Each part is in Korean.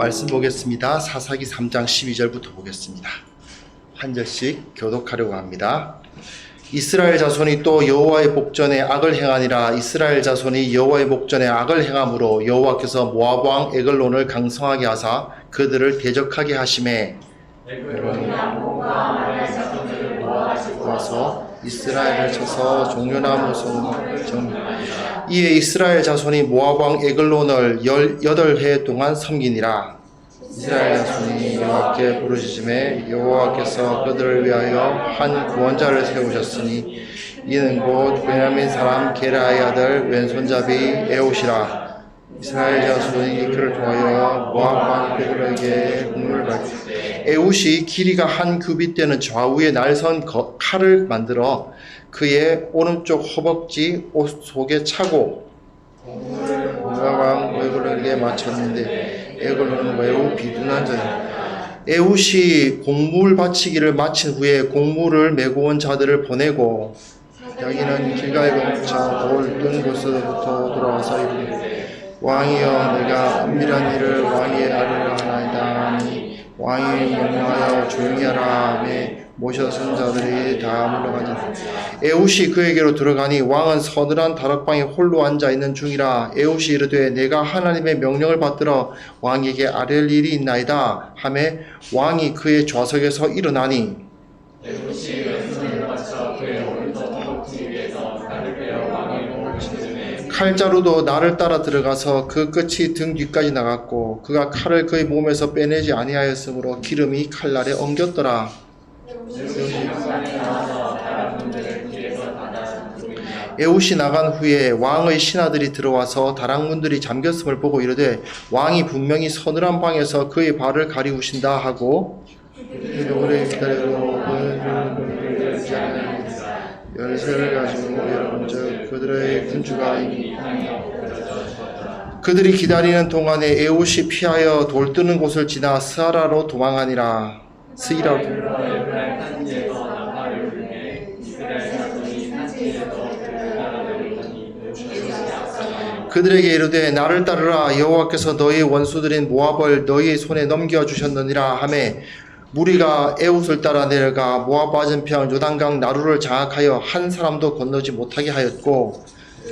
말씀 보겠습니다. 사사기 3장 12절부터 보겠습니다. 한 절씩 교독하려고 합니다. 이스라엘 자손이 또 여호와의 복전에 악을 행하니라. 이스라엘 자손이 여호와의 복전에 악을 행함으로 여호와께서 모압 왕 에글론을 강성하게 하사 그들을 대적하게 하시매 에글론이 남봉과 아말렉 자손들을 모아가지고 와서 이스라엘을 쳐서 종려나무 성막을 정리하니라. 이에 이스라엘 자손이 모압 왕 에글론을 18해 동안 섬기니라. 이스라엘 자손이 여호와께 부르짖음에 여호와께서 그들을 위하여 한 구원자를 세우셨으니 이는 곧 베냐민 사람 게라의 아들 왼손잡이 에옷이라. 이스라엘 자손이 그를 도하여 모압 왕 에글론에게 공로를 받되 에옷이 길이가 한 규빗 되는 좌우에 날선 칼을 만들어 그의 오른쪽 허벅지 옷 속에 차고 공물을 모압 왕 에글론에게 마쳤는데 에글론은 매우 비둔한 자였다. 에웃이 곡물 바치기를 마친 후에 곡물을 메고 온 자들을 보내고 자기는 길갈에 거쳐 돌 뜬 곳으로부터 돌아와서 이르되 왕이여 내가 은밀한 일을 왕의 아뢰려 하나이다 하니 왕이 명령하여 조용히 하라 하며 모셔선 자들이 다 물러가니라. 에웃이 그에게로 들어가니 왕은 서늘한 다락방에 홀로 앉아있는 중이라. 에웃이 이르되 내가 하나님의 명령을 받들어 왕에게 아뢰릴 일이 있나이다 하며 왕이 그의 좌석에서 일어나니 에웃이 왼손을 받쳐 그의 오른쪽 허벅지 위에서 칼을 빼어 왕의 목을 치르매 칼자루도 나를 따라 들어가서 그 끝이 등 뒤까지 나갔고 그가 칼을 그의 몸에서 빼내지 아니하였으므로 기름이 칼날에 엉겼더라. 에웃이 나간 후에 왕의 신하들이 들어와서 다락문들이 잠겼음을 보고 이르되 왕이 분명히 서늘한 방에서 그의 발을 가리우신다 하고 오래 기다리고 열쇠를 가지고 열어본즉 그들의 군주가 이미 그들이 기다리는 동안에 에웃이 피하여 돌 뜨는 곳을 지나 스아라로 도망하니라. 그들에게 이르되 나를 따르라. 여호와께서 너희의 원수들인 모압을 너희의 손에 넘겨주셨느니라 하매 무리가 에웃을 따라 내려가 모압 맞은편 요단강 나루를 장악하여 한 사람도 건너지 못하게 하였고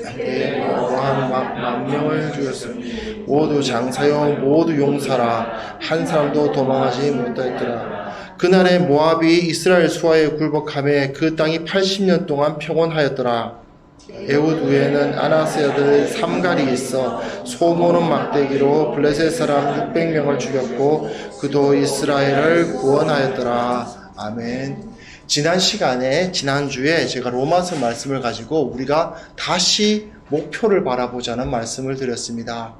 모압 만 명을 죽였으니 모두 장사요 모두 용사라. 한 사람도 도망하지 못하였더라. 그날에 모압이 이스라엘 수하에 굴복하며 그 땅이 80년 동안 평온하였더라. 에웃 외에는 아나스의 아들 삼갈이 있어 소모는 막대기로 블레셋 사람 600명을 죽였고 그도 이스라엘을 구원하였더라. 아멘. 지난주에 제가 로마서 말씀을 가지고 우리가 다시 목표를 바라보자는 말씀을 드렸습니다.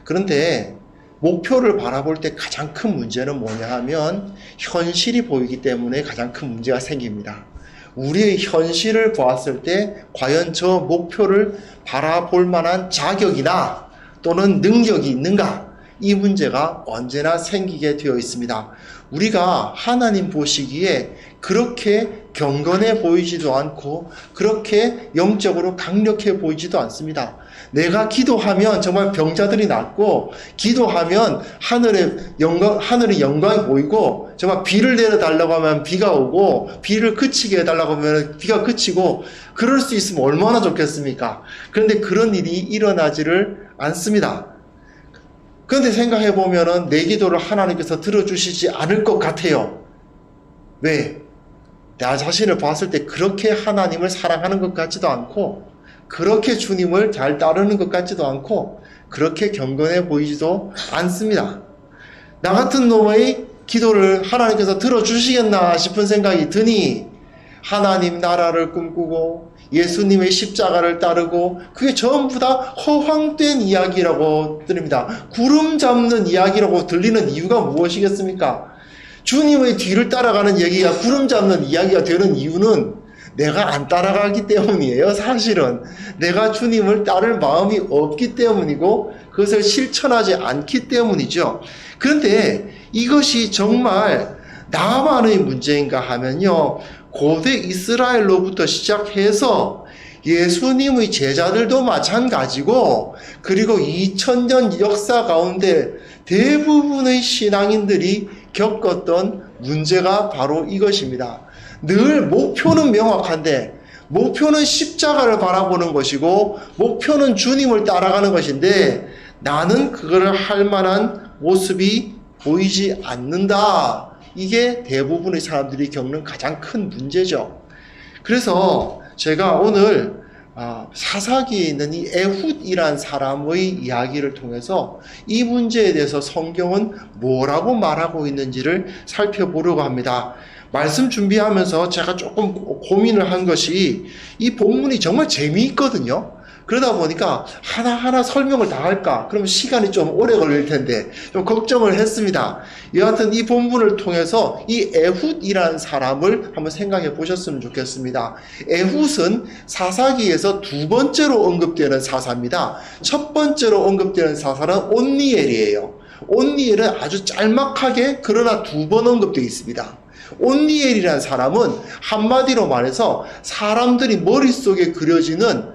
그런데 목표를 바라볼 때 가장 큰 문제는 뭐냐 하면 현실이 보이기 때문에 가장 큰 문제가 생깁니다. 우리의 현실을 보았을 때 과연 저 목표를 바라볼 만한 자격이나 또는 능력이 있는가? 이 문제가 언제나 생기게 되어 있습니다. 우리가 하나님 보시기에 그렇게 경건해 보이지도 않고 그렇게 영적으로 강력해 보이지도 않습니다. 내가 기도하면 정말 병자들이 낫고 기도하면 하늘의 영광이 보이고 정말 비를 내려달라고 하면 비가 오고 비를 그치게 해달라고 하면 비가 그치고 그럴 수 있으면 얼마나 좋겠습니까? 그런데 그런 일이 일어나지를 않습니다. 그런데 생각해 보면은 내 기도를 하나님께서 들어주시지 않을 것 같아요. 왜? 나 자신을 봤을 때 그렇게 하나님을 사랑하는 것 같지도 않고 그렇게 주님을 잘 따르는 것 같지도 않고 그렇게 경건해 보이지도 않습니다. 나 같은 놈의 기도를 하나님께서 들어주시겠나 싶은 생각이 드니 하나님 나라를 꿈꾸고 예수님의 십자가를 따르고 그게 전부 다 허황된 이야기라고 들립니다. 구름 잡는 이야기라고 들리는 이유가 무엇이겠습니까? 주님의 뒤를 따라가는 얘기가 구름 잡는 이야기가 되는 이유는 내가 안 따라가기 때문이에요. 사실은 내가 주님을 따를 마음이 없기 때문이고 그것을 실천하지 않기 때문이죠. 그런데 이것이 정말 나만의 문제인가 하면요, 고대 이스라엘로부터 시작해서 예수님의 제자들도 마찬가지고 그리고 2000년 역사 가운데 대부분의 신앙인들이 겪었던 문제가 바로 이것입니다. 늘 목표는 명확한데, 목표는 십자가를 바라보는 것이고 목표는 주님을 따라가는 것인데 나는 그거를 할 만한 모습이 보이지 않는다. 이게 대부분의 사람들이 겪는 가장 큰 문제죠. 그래서 제가 오늘 사사기에 있는 이 에훗이란 사람의 이야기를 통해서 이 문제에 대해서 성경은 뭐라고 말하고 있는지를 살펴보려고 합니다. 말씀 준비하면서 제가 조금 고민을 한 것이 이 본문이 정말 재미있거든요. 그러다 보니까 하나하나 설명을 다 할까? 그러면 시간이 좀 오래 걸릴 텐데 좀 걱정을 했습니다. 여하튼 이 본문을 통해서 이 에훗이라는 사람을 한번 생각해 보셨으면 좋겠습니다. 에훗은 사사기에서 두 번째로 언급되는 사사입니다. 첫 번째로 언급되는 사사는 온니엘이에요. 온니엘은 아주 짤막하게 그러나 두 번 언급되어 있습니다. 온니엘이라는 사람은 한마디로 말해서 사람들이 머릿속에 그려지는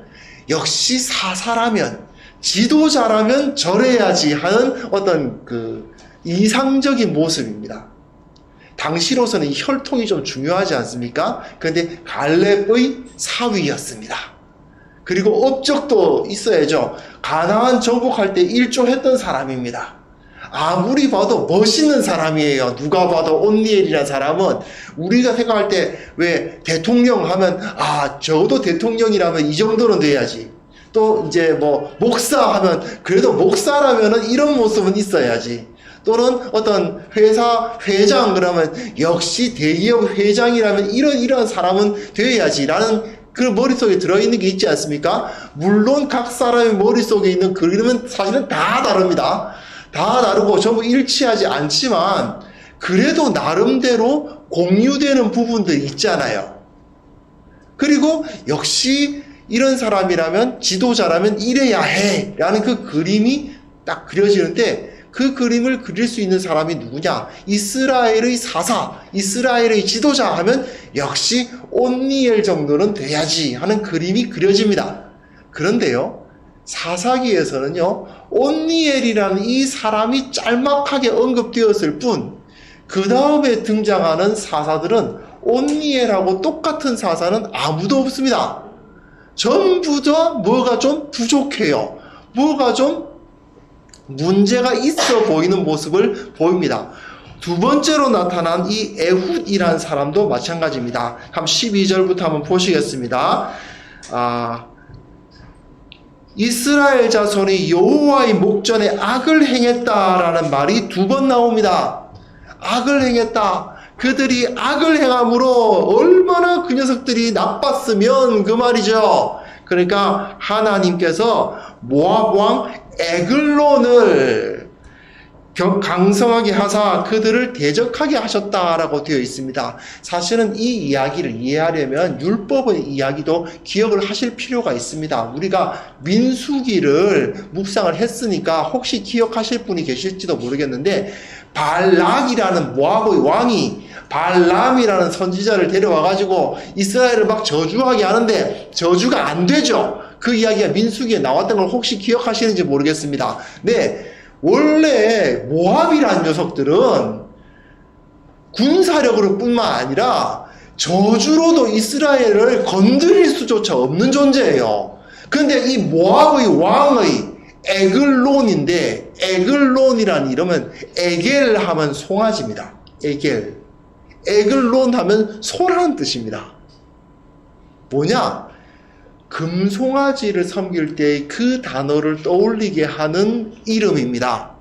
역시 사사라면, 지도자라면 저래야지 하는 어떤 그 이상적인 모습입니다. 당시로서는 혈통이 좀 중요하지 않습니까? 그런데 갈렙의 사위였습니다. 그리고 업적도 있어야죠. 가나안 정복할 때 일조했던 사람입니다. 아무리 봐도 멋있는 사람이에요. 누가 봐도 온니엘이라는 사람은 우리가 생각할 때 왜 대통령 하면 적어도 대통령이라면 이 정도는 돼야지. 또 이제 뭐 목사 하면 그래도 목사라면은 이런 모습은 있어야지. 또는 어떤 회사 회장 그러면 역시 대기업 회장이라면 이런 사람은 돼야지라는 그 머릿속에 들어있는 게 있지 않습니까? 물론 각 사람의 머릿속에 있는 그림은 사실은 다 다릅니다. 다 다르고 전부 일치하지 않지만 그래도 나름대로 공유되는 부분들이 있잖아요. 그리고 역시 이런 사람이라면 지도자라면 이래야 해 라는 그 그림이 딱 그려지는데 그 그림을 그릴 수 있는 사람이 누구냐? 이스라엘의 사사, 이스라엘의 지도자 하면 역시 온니엘 정도는 돼야지 하는 그림이 그려집니다. 그런데요, 사사기에서는요, 온니엘이라는 이 사람이 짤막하게 언급되었을 뿐, 그 다음에 등장하는 사사들은 온니엘하고 똑같은 사사는 아무도 없습니다. 전부 다 뭐가 좀 부족해요. 뭐가 좀 문제가 있어 보이는 모습을 보입니다. 두 번째로 나타난 이 에훗이라는 사람도 마찬가지입니다. 그럼 12절부터 한번 보시겠습니다. 이스라엘 자손이 여호와의 목전에 악을 행했다라는 말이 두 번 나옵니다. 악을 행했다. 그들이 악을 행함으로 얼마나 그 녀석들이 나빴으면 그 말이죠. 그러니까 하나님께서 모압 왕 에글론을 강성하게 하사 그들을 대적하게 하셨다라고 되어 있습니다. 사실은 이 이야기를 이해하려면 율법의 이야기도 기억을 하실 필요가 있습니다. 우리가 민수기를 묵상을 했으니까 혹시 기억하실 분이 계실지도 모르겠는데 발락이라는 모압의 왕이 발람이라는 선지자를 데려와가지고 이스라엘을 막 저주하게 하는데 저주가 안 되죠. 그 이야기가 민수기에 나왔던 걸 혹시 기억하시는지 모르겠습니다. 네, 원래 모압이라는 녀석들은 군사력으로 뿐만 아니라 저주로도 이스라엘을 건드릴 수조차 없는 존재예요. 그런데 이 모압의 왕의 에글론인데, 에글론이라는 이름은 에겔 하면 송아지입니다. 에겔. 에글론 하면 소라는 뜻입니다. 뭐냐? 금송아지를 섬길 때 그 단어를 떠올리게 하는 이름입니다.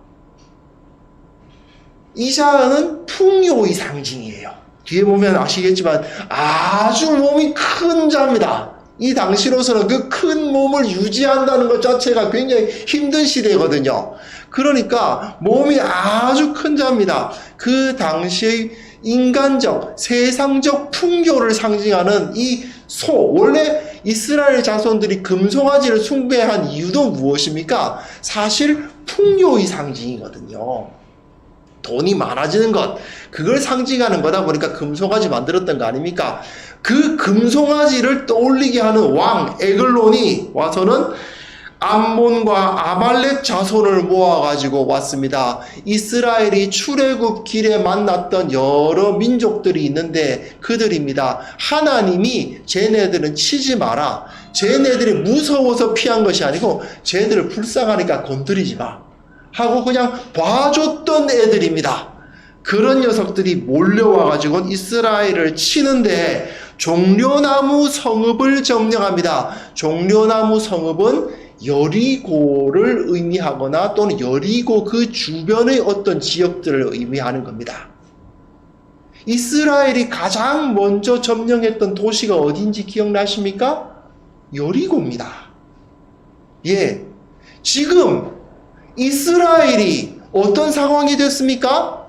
이 자는 풍요의 상징이에요. 뒤에 보면 아시겠지만 아주 몸이 큰 자입니다. 이 당시로서는 그 큰 몸을 유지한다는 것 자체가 굉장히 힘든 시대거든요. 그러니까 몸이 아주 큰 자입니다. 그 당시의 인간적, 세상적 풍요를 상징하는 이 소, 원래 이스라엘 자손들이 금송아지를 숭배한 이유도 무엇입니까? 사실 풍요의 상징이거든요. 돈이 많아지는 것, 그걸 상징하는 거다 보니까 금송아지 만들었던 거 아닙니까? 그 금송아지를 떠올리게 하는 왕 에글론이 와서는 암몬과 아말렉 자손을 모아가지고 왔습니다. 이스라엘이 출애굽 길에 만났던 여러 민족들이 있는데 그들입니다. 하나님이 쟤네들은 치지 마라. 쟤네들이 무서워서 피한 것이 아니고 쟤네들을 불쌍하니까 건드리지 마 하고 그냥 봐줬던 애들입니다. 그런 녀석들이 몰려와가지고 이스라엘을 치는데 종려나무 성읍을 점령합니다. 종려나무 성읍은 여리고를 의미하거나 또는 여리고 그 주변의 어떤 지역들을 의미하는 겁니다. 이스라엘이 가장 먼저 점령했던 도시가 어딘지 기억나십니까? 여리고입니다. 예. 지금 이스라엘이 어떤 상황이 됐습니까?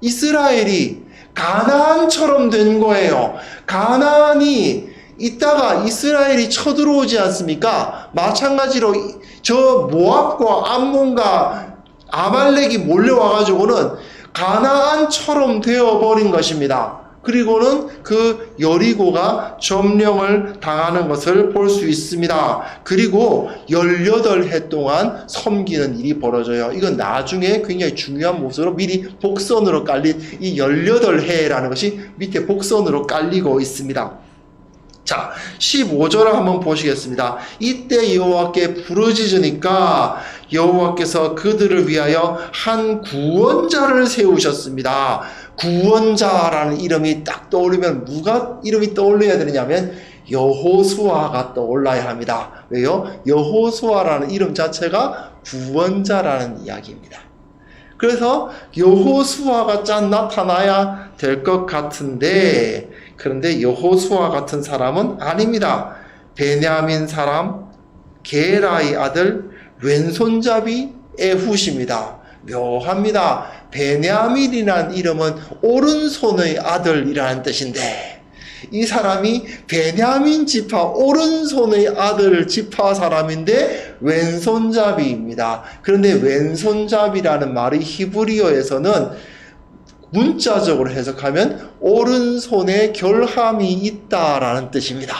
이스라엘이 가나안처럼 된 거예요. 가나안이 이따가 이스라엘이 쳐들어오지 않습니까? 마찬가지로 저 모압과 암몬과 아말렉이 몰려와가지고는 가나안처럼 되어버린 것입니다. 그리고는 그 여리고가 점령을 당하는 것을 볼 수 있습니다. 그리고 18해 동안 섬기는 일이 벌어져요. 이건 나중에 굉장히 중요한 모습으로 미리 복선으로 깔린 이 18해라는 것이 밑에 복선으로 깔리고 있습니다. 자, 15절을 한번 보시겠습니다. 이때 여호와께 부르짖으니까 여호와께서 그들을 위하여 한 구원자를 세우셨습니다. 구원자라는 이름이 딱 떠오르면 누가 이름이 떠올려야 되느냐면 여호수아가 떠올라야 합니다. 왜요? 여호수아라는 이름 자체가 구원자라는 이야기입니다. 그래서 여호수아가 짠 나타나야 될 것 같은데 그런데 여호수아 같은 사람은 아닙니다. 베냐민 사람 게라의 아들 왼손잡이 에훗입니다. 묘합니다. 베냐민이라는 이름은 오른손의 아들이라는 뜻인데 이 사람이 베냐민 지파 오른손의 아들 지파 사람인데 왼손잡이입니다. 그런데 왼손잡이라는 말이 히브리어에서는 문자적으로 해석하면 오른손에 결함이 있다라는 뜻입니다.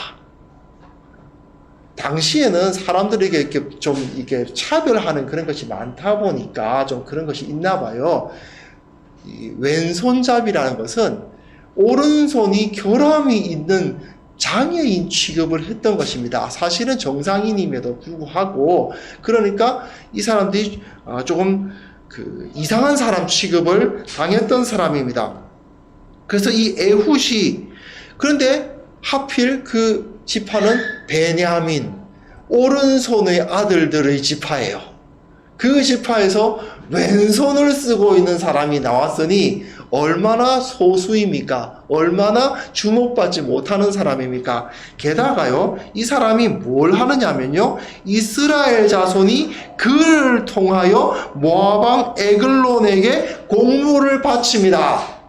당시에는 사람들에게 이렇게 좀 이게 차별하는 그런 것이 많다 보니까 좀 그런 것이 있나 봐요. 이 왼손잡이라는 것은 오른손이 결함이 있는 장애인 취급을 했던 것입니다. 사실은 정상인임에도 불구하고 그러니까 이 사람들이 조금 이상한 사람 취급을 당했던 사람입니다. 그래서 이 에훗이 그런데 하필 그 지파는 베냐민 오른손의 아들들의 지파예요. 그 지파에서 왼손을 쓰고 있는 사람이 나왔으니 얼마나 소수입니까? 얼마나 주목받지 못하는 사람입니까? 게다가요, 이 사람이 뭘 하느냐면요, 이스라엘 자손이 그를 통하여 모압왕 에글론에게 공물을 바칩니다.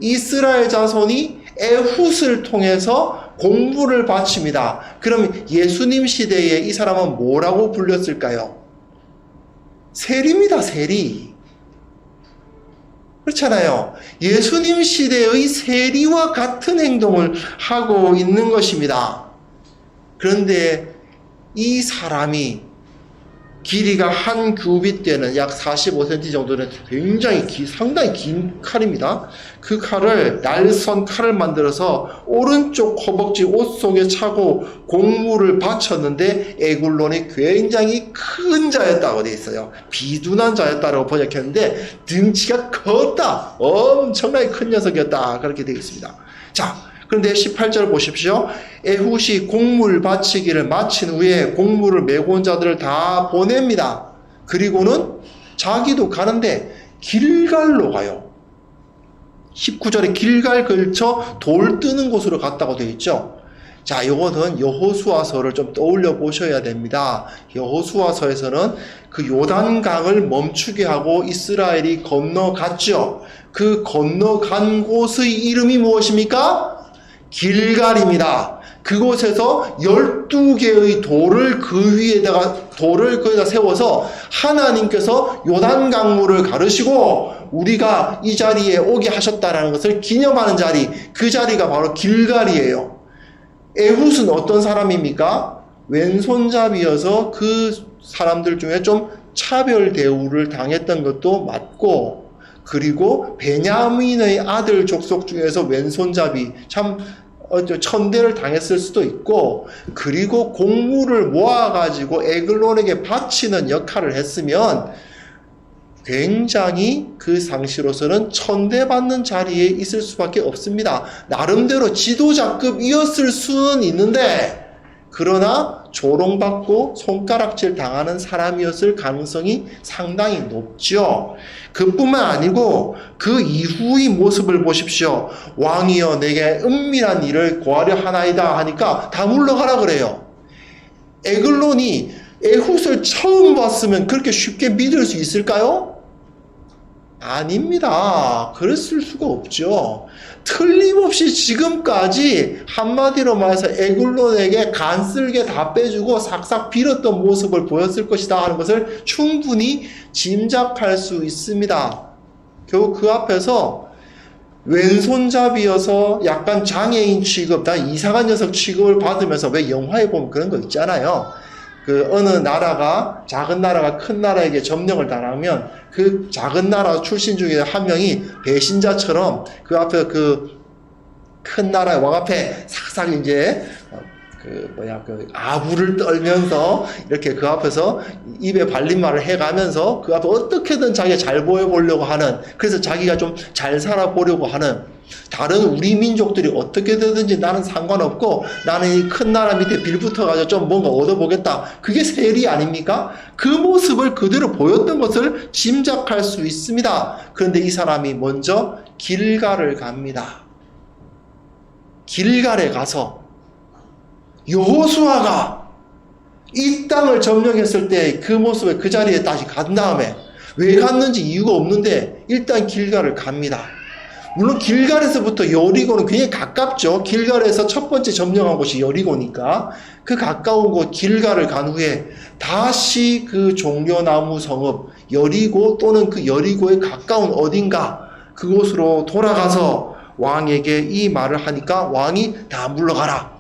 이스라엘 자손이 에훗을 통해서 공물을 바칩니다. 그럼 예수님 시대에 이 사람은 뭐라고 불렸을까요? 세리입니다, 세리. 그렇잖아요. 예수님 시대의 세리와 같은 행동을 하고 있는 것입니다. 그런데 이 사람이 길이가 한 규빗대는 약 45cm 정도는 굉장히 상당히 긴 칼입니다. 그 칼을 날선 칼을 만들어서 오른쪽 허벅지 옷 속에 차고 공물을 바쳤는데 에굴론이 굉장히 큰 자였다고 되어 있어요. 비둔한 자였다고 번역했는데 등치가 컸다. 엄청나게 큰 녀석이었다. 그렇게 되어 있습니다. 자, 그런데 18절 보십시오. 에훗이 공물 바치기를 마친 후에 공물을 메고 온 자들을 다 보냅니다. 그리고는 자기도 가는데 길갈로 가요. 19절에 길갈 걸쳐 돌 뜨는 곳으로 갔다고 되어 있죠. 자, 이것은 여호수아서를 좀 떠올려 보셔야 됩니다. 여호수아서에서는 그 요단강을 멈추게 하고 이스라엘이 건너갔죠. 그 건너간 곳의 이름이 무엇입니까? 길갈입니다. 그곳에서 12개의 돌을 거기다 세워서 하나님께서 요단강물을 가르시고 우리가 이 자리에 오게 하셨다라는 것을 기념하는 자리, 그 자리가 바로 길갈이에요. 에훗은 어떤 사람입니까? 왼손잡이여서 그 사람들 중에 좀 차별 대우를 당했던 것도 맞고, 그리고 베냐민의 아들 족속 중에서 왼손잡이 참 천대를 당했을 수도 있고, 그리고 곡물을 모아가지고 에글론에게 바치는 역할을 했으면 굉장히 그 상시로서는 천대받는 자리에 있을 수밖에 없습니다. 나름대로 지도자급이었을 수는 있는데, 그러나 조롱받고 손가락질 당하는 사람이었을 가능성이 상당히 높죠. 그뿐만 아니고 그 이후의 모습을 보십시오. 왕이여 내게 은밀한 일을 고하려 하나이다 하니까 다 물러가라 그래요. 에글론이 에훗을 처음 봤으면 그렇게 쉽게 믿을 수 있을까요? 아닙니다. 그랬을 수가 없죠. 틀림없이 지금까지 한마디로 말해서 에글론에게 간쓸게 다 빼주고 싹싹 빌었던 모습을 보였을 것이다 하는 것을 충분히 짐작할 수 있습니다. 결국 그 앞에서 왼손잡이여서 약간 장애인 취급, 다 이상한 녀석 취급을 받으면서, 왜 영화에 보면 그런 거 있잖아요. 그 어느 나라가, 작은 나라가 큰 나라에게 점령을 당하면 그 작은 나라 출신 중에 한 명이 배신자처럼 그 앞에 그 큰 나라의 왕 앞에 싹싹 이제 그 아부를 떨면서 이렇게 그 앞에서 입에 발린 말을 해가면서 그 앞에 어떻게든 자기가 잘 보여보려고 하는, 그래서 자기가 좀 잘 살아보려고 하는, 다른 우리 민족들이 어떻게 되든지 나는 상관없고 나는 이 큰 나라 밑에 빌붙어가지고 좀 뭔가 얻어보겠다. 그게 세리 아닙니까? 그 모습을 그대로 보였던 것을 짐작할 수 있습니다. 그런데 이 사람이 먼저 길갈을 갑니다. 길갈에 가서 여호수아가 이 땅을 점령했을 때 그 모습에 그 자리에 다시 간 다음에, 왜 갔는지 이유가 없는데 일단 길갈을 갑니다. 물론 길갈에서부터 여리고는 굉장히 가깝죠. 길갈에서 첫 번째 점령한 곳이 여리고니까 그 가까운 곳 길갈을 간 후에 다시 그 종려나무 성읍 여리고 또는 그 여리고에 가까운 어딘가 그곳으로 돌아가서 왕에게 이 말을 하니까 왕이 다 물러가라.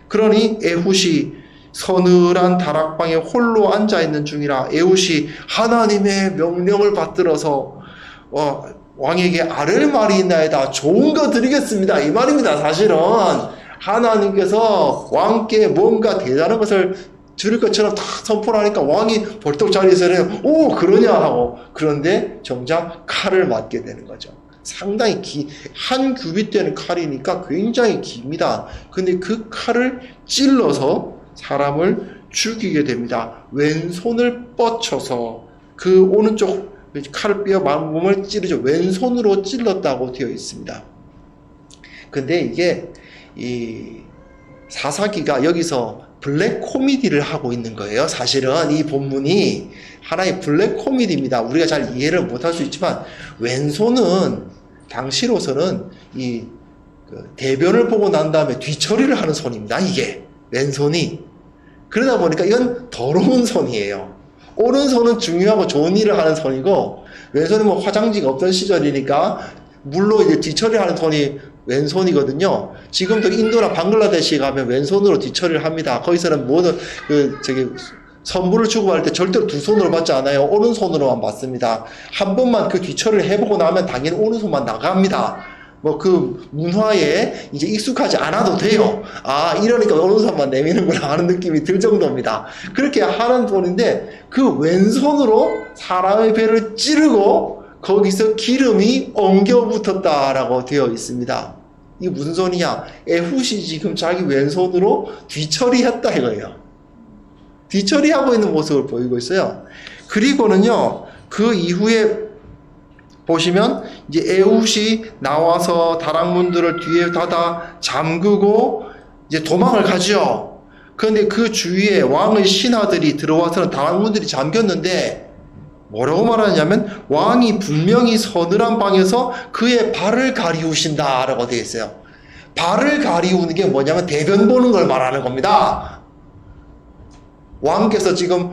그러니 에훗이 서늘한 다락방에 홀로 앉아있는 중이라 에훗이 하나님의 명령을 받들어서 왕에게 아랠 말이 있나이다. 좋은 거 드리겠습니다. 이 말입니다. 사실은 하나님께서 왕께 뭔가 대단한 것을 드릴 것처럼 다 선포를 하니까 왕이 벌떡 자리에서 오 그러냐 하고, 그런데 정작 칼을 맞게 되는 거죠. 상당히 한 규빗 되는 칼이니까 굉장히 깁니다. 근데 그 칼을 찔러서 사람을 죽이게 됩니다. 왼손을 뻗쳐서 그 오른쪽 칼을 뼈 몸을 찌르죠. 왼손으로 찔렀다고 되어 있습니다. 근데 이게 이 사사기가 여기서 블랙 코미디를 하고 있는 거예요. 사실은 이 본문이 하나의 블랙 코미디입니다. 우리가 잘 이해를 못할 수 있지만, 왼손은 당시로서는 이 대변을 보고 난 다음에 뒤처리를 하는 손입니다. 이게 왼손이. 그러다 보니까 이건 더러운 손이에요. 오른손은 중요하고 좋은 일을 하는 손이고, 왼손은 뭐 화장지가 없던 시절이니까 물로 이제 뒤처리하는 손이 왼손이거든요. 지금도 인도나 방글라데시 가면 왼손으로 뒤처리를 합니다. 거기서는 모든 선물을 주고받을 때 절대로 두 손으로 받지 않아요. 오른손으로만 받습니다. 한 번만 그 뒤처리를 해보고 나면 당연히 오른손만 나갑니다. 뭐 그 문화에 이제 익숙하지 않아도 돼요. 아, 이러니까 오른손만 내미는구나 하는 느낌이 들 정도입니다. 그렇게 하는 분인데 그 왼손으로 사람의 배를 찌르고 거기서 기름이 엉겨 붙었다라고 되어 있습니다. 이게 무슨 소리냐? 에훗이 지금 자기 왼손으로 뒤처리했다 이거예요. 뒤처리하고 있는 모습을 보이고 있어요. 그리고는요, 그 이후에 보시면 이제 에훗이 나와서 다락문들을 뒤에 닫아 잠그고 이제 도망을 가죠. 그런데 그 주위에 왕의 신하들이 들어와서는 다락문들이 잠겼는데 뭐라고 말하냐면, 왕이 분명히 서늘한 방에서 그의 발을 가리우신다라고 되어 있어요. 발을 가리우는 게 뭐냐면 대변 보는 걸 말하는 겁니다. 왕께서 지금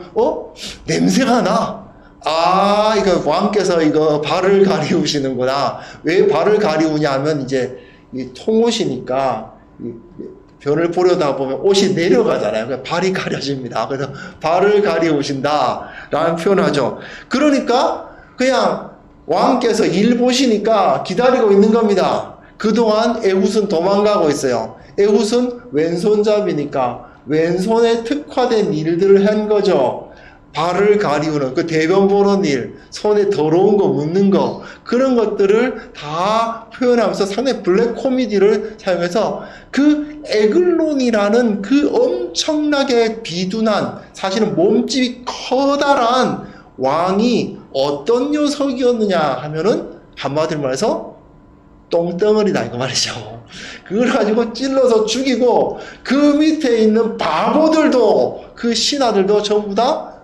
냄새가 나. 아, 이거 왕께서 이거 발을 가리우시는구나. 왜 발을 가리우냐 하면 이제 이 통옷이니까 변을 보려다 보면 옷이 내려가잖아요. 그러니까 발이 가려집니다. 그래서 발을 가리우신다 라는 표현하죠. 그러니까 그냥 왕께서 일 보시니까 기다리고 있는 겁니다. 그동안 에훗은 도망가고 있어요. 에훗은 왼손잡이니까 왼손에 특화된 일들을 한 거죠. 발을 가리우는 그 대변 보는 일, 손에 더러운 거 묻는 거, 그런 것들을 다 표현하면서 상당히 블랙 코미디를 사용해서 그 에글론이라는 그 엄청나게 비둔한, 사실은 몸집이 커다란 왕이 어떤 녀석이었느냐 하면은 한마디로 말해서 똥덩어리다 이거 말이죠. 그걸 가지고 찔러서 죽이고 그 밑에 있는 바보들도, 그 신하들도 전부 다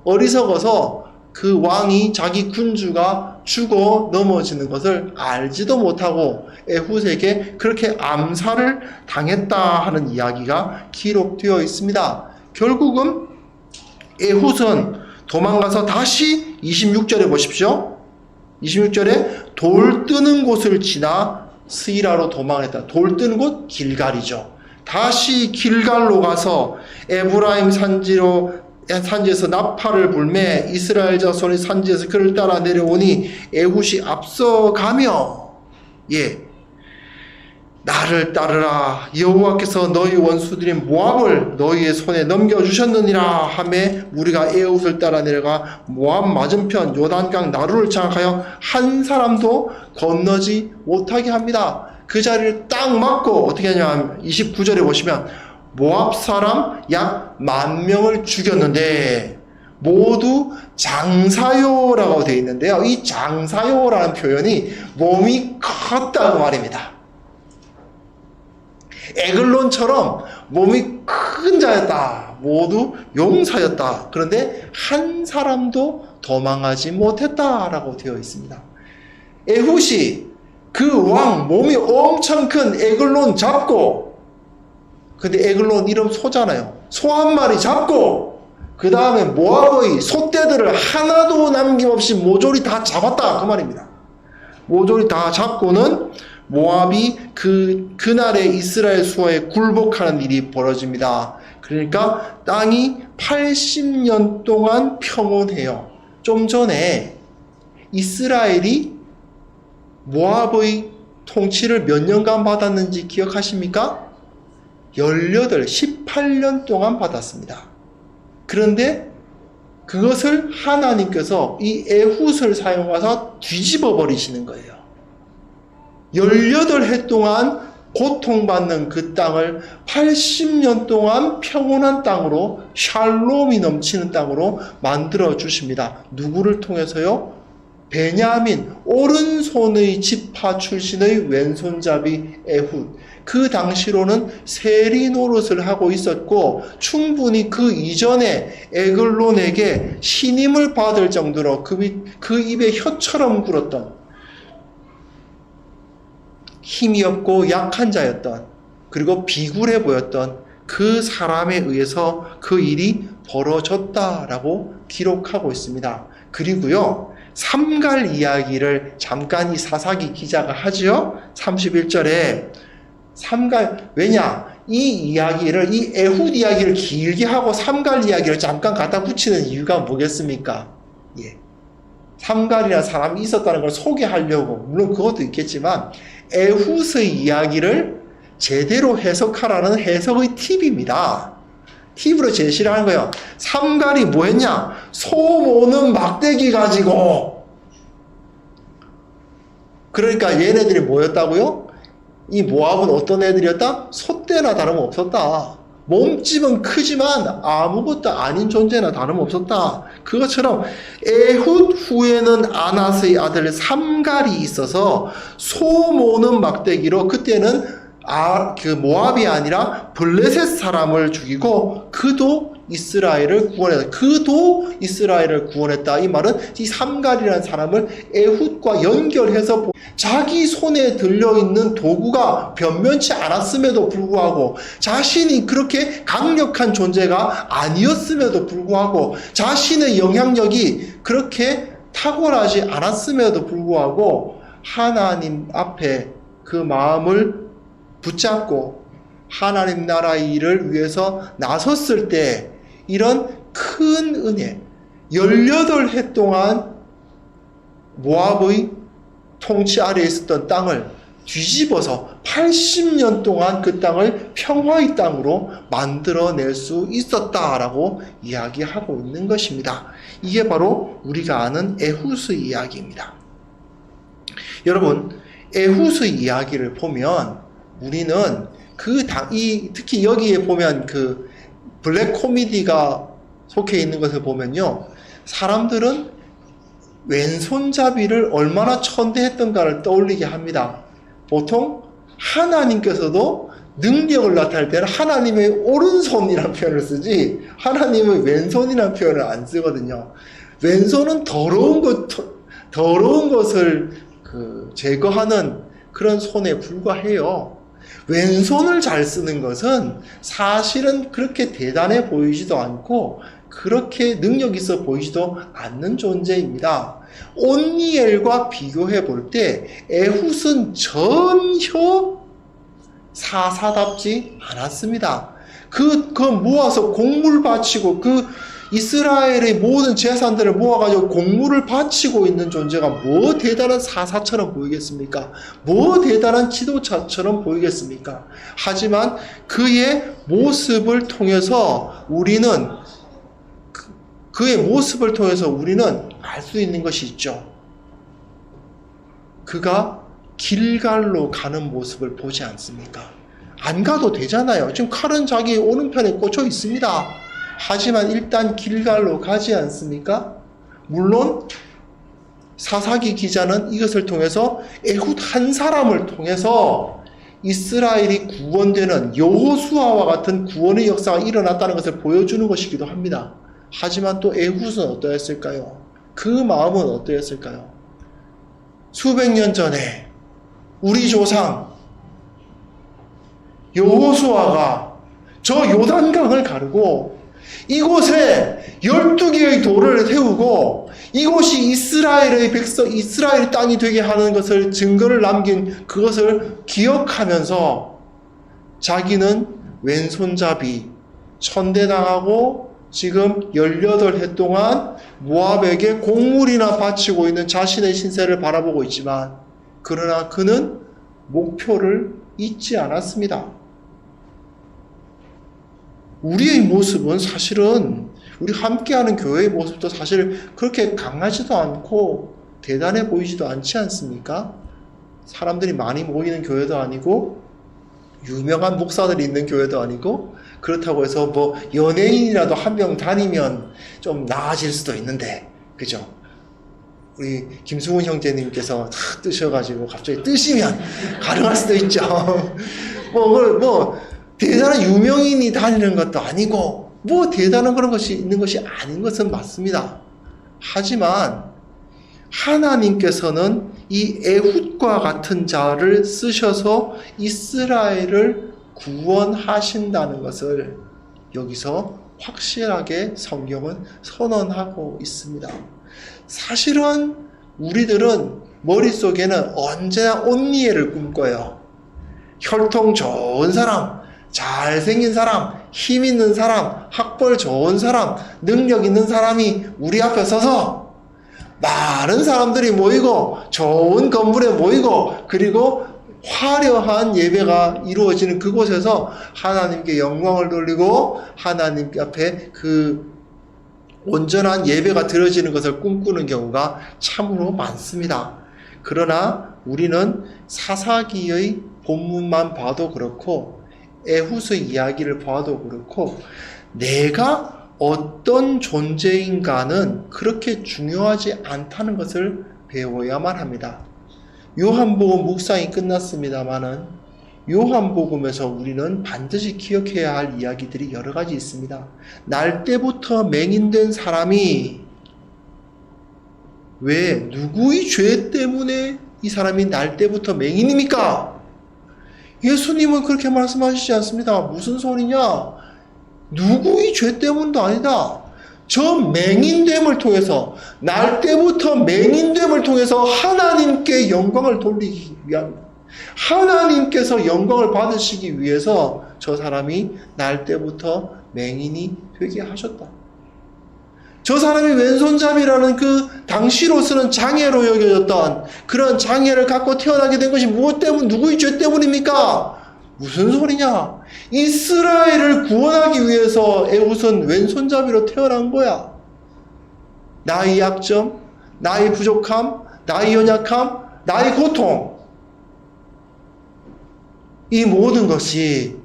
어리석어서 그 왕이, 자기 군주가 죽어 넘어지는 것을 알지도 못하고 에훗에게 그렇게 암살을 당했다 하는 이야기가 기록되어 있습니다. 결국은 에훗은 도망가서 다시 26절에 보십시오. 26절에 돌 뜨는 곳을 지나 스이라로 도망했다. 돌 뜨는 곳 길갈이죠. 다시 길갈로 가서 에브라임 산지에서 나팔을 불매 이스라엘 자손이 산지에서 그를 따라 내려오니 에훗이 앞서가며 나를 따르라 여호와께서 너희 원수들인 모압을 너희의 손에 넘겨주셨느니라 하매 우리가 에훗을 따라 내려가 모압 맞은편 요단강 나루를 장악하여 한 사람도 건너지 못하게 합니다. 그 자리를 딱 막고 어떻게 하냐면 29절에 보시면 모압 사람 약 10,000명을 죽였는데 모두 장사요라고 되어 있는데요. 이 장사요라는 표현이 몸이 컸다고 말입니다. 에글론처럼 몸이 큰 자였다. 모두 용사였다. 그런데 한 사람도 도망하지 못했다라고 되어 있습니다. 에훗이 그 왕 몸이 엄청 큰 에글론 잡고, 근데 에글론 이름 소잖아요. 소 한 마리 잡고 그 다음에 모압의 소떼들을 하나도 남김없이 모조리 다 잡았다 그 말입니다. 모조리 다 잡고는 모압이 그날의 이스라엘 수하에 굴복하는 일이 벌어집니다. 그러니까 땅이 80년 동안 평온해요. 좀 전에 이스라엘이 모압의 통치를 몇 년간 받았는지 기억하십니까? 18년 동안 받았습니다. 그런데 그것을 하나님께서 이 에훗을 사용해서 뒤집어 버리시는 거예요. 18해 동안 고통받는 그 땅을 80년 동안 평온한 땅으로, 샬롬이 넘치는 땅으로 만들어 주십니다. 누구를 통해서요? 베냐민 오른손의 지파 출신의 왼손잡이 에훗. 그 당시로는 세리 노릇을 하고 있었고 충분히 그 이전에 에글론에게 신임을 받을 정도로 그 입에 혀처럼 굴었던, 힘이 없고 약한 자였던, 그리고 비굴해 보였던 그 사람에 의해서 그 일이 벌어졌다라고 기록하고 있습니다. 그리고요, 삼갈 이야기를 잠깐 이 사사기 기자가 하죠. 31절에 삼갈, 왜냐? 이 이야기를, 이 에훗 이야기를 길게 하고 삼갈 이야기를 잠깐 갖다 붙이는 이유가 뭐겠습니까? 삼갈이라는 사람이 있었다는 걸 소개하려고, 물론 그것도 있겠지만 에훗의 이야기를 제대로 해석하라는 해석의 팁입니다. 팁으로 제시를 하는 거예요. 삼갈이 뭐 했냐? 소 모는 막대기 가지고, 그러니까 얘네들이 뭐였다고요? 이 모압은 어떤 애들이었다? 소떼나 다름없었다. 몸집은 크지만 아무것도 아닌 존재나 다름없었다. 그것처럼 에훗 후에는 아낫의 아들 삼갈이 있어서 소 모는 막대기로, 그때는 그 모압이 아니라 블레셋 사람을 죽이고 그도 이스라엘을 구원했다. 이 말은 이 삼갈이라는 사람을 에훗과 연결해서 자기 손에 들려있는 도구가 변변치 않았음에도 불구하고, 자신이 그렇게 강력한 존재가 아니었음에도 불구하고, 자신의 영향력이 그렇게 탁월하지 않았음에도 불구하고 하나님 앞에 그 마음을 붙잡고 하나님 나라의 일을 위해서 나섰을 때 이런 큰 은혜, 18해 동안 모압의 통치 아래에 있었던 땅을 뒤집어서 80년 동안 그 땅을 평화의 땅으로 만들어낼 수 있었다라고 이야기하고 있는 것입니다. 이게 바로 우리가 아는 에훗의 이야기입니다. 여러분, 에훗의 이야기를 보면 우리는 특히 여기에 보면 그 블랙 코미디가 속해 있는 것을 보면요, 사람들은 왼손잡이를 얼마나 천대했던가를 떠올리게 합니다. 보통 하나님께서도 능력을 나타낼 때는 하나님의 오른손이라는 표현을 쓰지 하나님의 왼손이라는 표현을 안 쓰거든요. 왼손은 더러운 것을 제거하는 그런 손에 불과해요. 왼손을 잘 쓰는 것은 사실은 그렇게 대단해 보이지도 않고 그렇게 능력 있어 보이지도 않는 존재입니다. 온니엘과 비교해 볼 때 에훗은 전혀 사사답지 않았습니다. 그 모아서 곡물 바치고 그 이스라엘의 모든 재산들을 모아가지고 곡물을 바치고 있는 존재가 뭐 대단한 사사처럼 보이겠습니까? 뭐 대단한 지도자처럼 보이겠습니까? 하지만 그의 모습을 통해서 우리는 알 수 있는 것이 있죠. 그가 길갈로 가는 모습을 보지 않습니까? 안 가도 되잖아요. 지금 칼은 자기 오른편에 꽂혀 있습니다. 하지만 일단 길갈로 가지 않습니까? 물론 사사기 기자는 이것을 통해서 에훗 한 사람을 통해서 이스라엘이 구원되는 여호수아와 같은 구원의 역사가 일어났다는 것을 보여주는 것이기도 합니다. 하지만 또 에훗은 어떠했을까요? 그 마음은 어떠했을까요? 수백 년 전에 우리 조상 여호수아가 저 요단강을 가르고 이곳에 12개의 돌을 세우고 이곳이 이스라엘의 땅이 되게 하는 것을 증거를 남긴 그것을 기억하면서 자기는 왼손잡이 천대당하고 지금 18해 동안 모압에게 곡물이나 바치고 있는 자신의 신세를 바라보고 있지만 그러나 그는 목표를 잊지 않았습니다. 우리의 모습은 사실은 우리 함께하는 교회의 모습도 사실 그렇게 강하지도 않고 대단해 보이지도 않지 않습니까? 사람들이 많이 모이는 교회도 아니고 유명한 목사들이 있는 교회도 아니고 그렇다고 해서 뭐 연예인이라도 한 명 다니면 좀 나아질 수도 있는데, 그죠? 우리 김수훈 형제님께서 탁 뜨셔가지고 갑자기 뜨시면 가능할 수도 있죠. 뭐 대단한 유명인이 다니는 것도 아니고 뭐 대단한 그런 것이 있는 것이 아닌 것은 맞습니다. 하지만 하나님께서는 이 에훗과 같은 자를 쓰셔서 이스라엘을 구원하신다는 것을 여기서 확실하게 성경은 선언하고 있습니다. 사실은 우리들은 머릿속에는 언제나 온니엘을 꿈꿔요. 혈통 좋은 사람, 잘생긴 사람, 힘 있는 사람, 학벌 좋은 사람, 능력 있는 사람이 우리 앞에 서서 많은 사람들이 모이고 좋은 건물에 모이고 그리고 화려한 예배가 이루어지는 그곳에서 하나님께 영광을 돌리고 하나님 앞에 그 온전한 예배가 드려지는 것을 꿈꾸는 경우가 참으로 많습니다. 그러나 우리는 사사기의 본문만 봐도 그렇고 에훗의 이야기를 봐도 그렇고 내가 어떤 존재인가는 그렇게 중요하지 않다는 것을 배워야만 합니다. 요한복음 묵상이 끝났습니다마는 요한복음에서 우리는 반드시 기억해야 할 이야기들이 여러 가지 있습니다. 날 때부터 맹인된 사람이 왜 누구의 죄 때문에 이 사람이 날 때부터 맹인입니까? 예수님은 그렇게 말씀하시지 않습니다. 무슨 소리냐? 누구의 죄 때문도 아니다. 저 맹인됨을 통해서 날 때부터 맹인됨을 통해서 하나님께 영광을 돌리기 위함입니다. 하나님께서 영광을 받으시기 위해서 저 사람이 날 때부터 맹인이 되게 하셨다. 저 사람이 왼손잡이라는 그 당시로서는 장애로 여겨졌던 그런 장애를 갖고 태어나게 된 것이 무엇 때문, 누구의 죄 때문입니까? 무슨 소리냐? 이스라엘을 구원하기 위해서 에훗은 왼손잡이로 태어난 거야. 나의 약점, 나의 부족함, 나의 연약함, 나의 고통, 이 모든 것이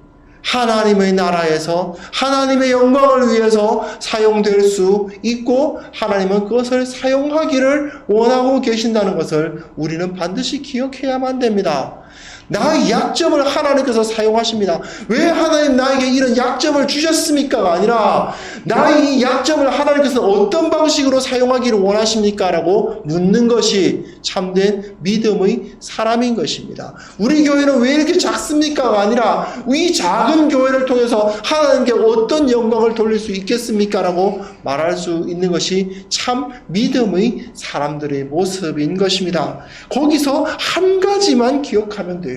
하나님의 나라에서 하나님의 영광을 위해서 사용될 수 있고 하나님은 그것을 사용하기를 원하고 계신다는 것을 우리는 반드시 기억해야만 됩니다. 나의 약점을 하나님께서 사용하십니다. 왜 하나님 나에게 이런 약점을 주셨습니까가 아니라 나의 이 약점을 하나님께서 어떤 방식으로 사용하기를 원하십니까? 라고 묻는 것이 참된 믿음의 사람인 것입니다. 우리 교회는 왜 이렇게 작습니까가 아니라 이 작은 교회를 통해서 하나님께 어떤 영광을 돌릴 수 있겠습니까? 라고 말할 수 있는 것이 참 믿음의 사람들의 모습인 것입니다. 거기서 한 가지만 기억하면 돼요.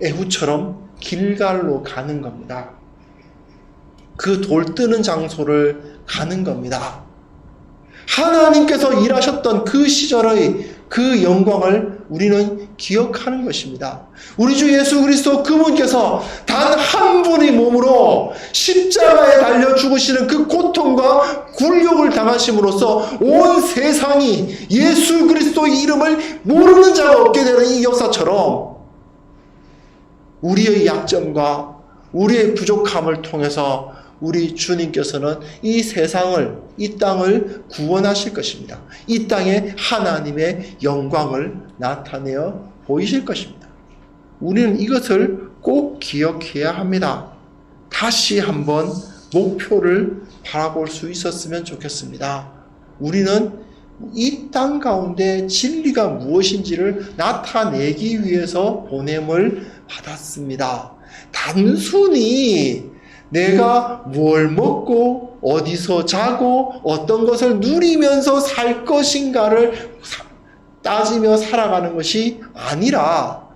에훗처럼 길갈로 가는 겁니다. 그 돌 뜨는 장소를 가는 겁니다. 하나님께서 일하셨던 그 시절의 그 영광을 우리는 기억하는 것입니다. 우리 주 예수 그리스도 그분께서 단 한 분의 몸으로 십자가에 달려 죽으시는 그 고통과 굴욕을 당하심으로써 온 세상이 예수 그리스도의 이름을 모르는 자가 없게 되는 이 역사처럼 우리의 약점과 우리의 부족함을 통해서 우리 주님께서는 이 세상을, 이 땅을 구원하실 것입니다. 이 땅에 하나님의 영광을 나타내어 보이실 것입니다. 우리는 이것을 꼭 기억해야 합니다. 다시 한번 목표를 바라볼 수 있었으면 좋겠습니다. 우리는 이 땅 가운데 진리가 무엇인지를 나타내기 위해서 보냄을 받았습니다. 단순히 내가 뭘 먹고 어디서 자고 어떤 것을 누리면서 살 것인가를 따지며 살아가는 것이 아니라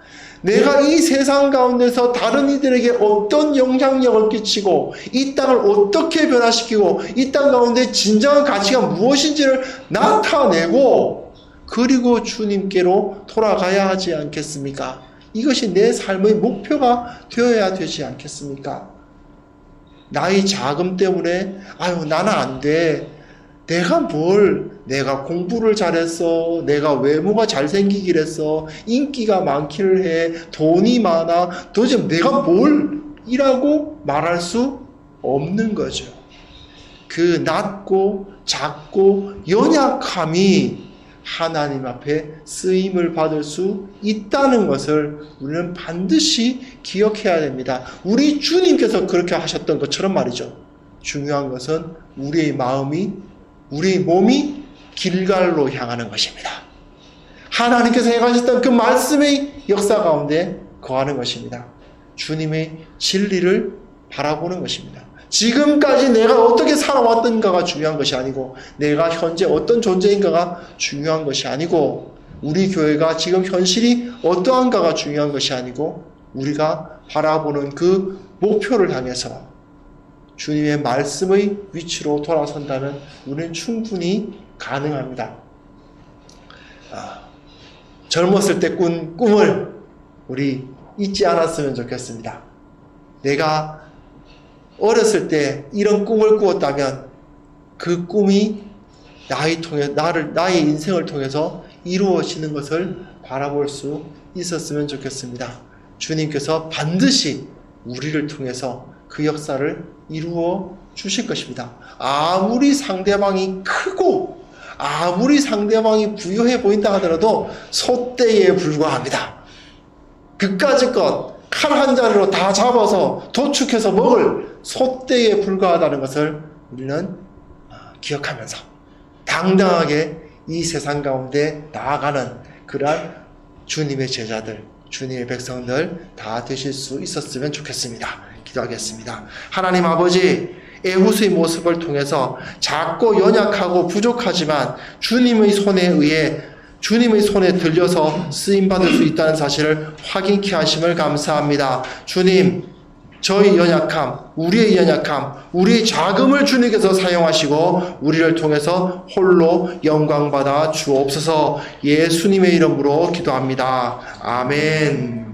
내가 이 세상 가운데서 다른 이들에게 어떤 영향력을 끼치고 이 땅을 어떻게 변화시키고 이 땅 가운데 진정한 가치가 무엇인지를 나타내고 그리고 주님께로 돌아가야 하지 않겠습니까? 이것이 내 삶의 목표가 되어야 되지 않겠습니까? 나의 자금 때문에 나는 안 돼. 내가 공부를 잘했어. 내가 외모가 잘생기길 했어. 인기가 많기를 해. 돈이 많아. 도대체 내가 이라고 말할 수 없는 거죠. 그 낮고 작고 연약함이 하나님 앞에 쓰임을 받을 수 있다는 것을 우리는 반드시 기억해야 됩니다. 우리 주님께서 그렇게 하셨던 것처럼 말이죠. 중요한 것은 우리의 마음이, 우리의 몸이 길갈로 향하는 것입니다. 하나님께서 행하셨던 그 말씀의 역사 가운데 거하는 것입니다. 주님의 진리를 바라보는 것입니다. 지금까지 내가 어떻게 살아왔던가가 중요한 것이 아니고 내가 현재 어떤 존재인가가 중요한 것이 아니고 우리 교회가 지금 현실이 어떠한가가 중요한 것이 아니고 우리가 바라보는 그 목표를 향해서 주님의 말씀의 위치로 돌아선다면 우리는 충분히 가능합니다. 젊었을 때 꾼 꿈을 우리 잊지 않았으면 좋겠습니다. 내가 어렸을 때 이런 꿈을 꾸었다면 그 꿈이 나의 인생을 통해서 이루어지는 것을 바라볼 수 있었으면 좋겠습니다. 주님께서 반드시 우리를 통해서 그 역사를 이루어 주실 것입니다. 아무리 상대방이 크고 아무리 상대방이 부유해 보인다 하더라도 소떼에 불과합니다. 그까짓 것 칼 한 자루로 다 잡아서 도축해서 먹을 소떼에 불과하다는 것을 우리는 기억하면서 당당하게 이 세상 가운데 나아가는 그러한 주님의 제자들, 주님의 백성들 다 되실 수 있었으면 좋겠습니다. 기도하겠습니다. 하나님 아버지, 에훗의 모습을 통해서 작고 연약하고 부족하지만 주님의 손에 의해 주님의 손에 들려서 쓰임받을 수 있다는 사실을 확인케 하심을 감사합니다. 주님, 저희 연약함, 우리의 연약함, 우리의 자금을 주님께서 사용하시고 우리를 통해서 홀로 영광받아 주옵소서. 예수님의 이름으로 기도합니다. 아멘.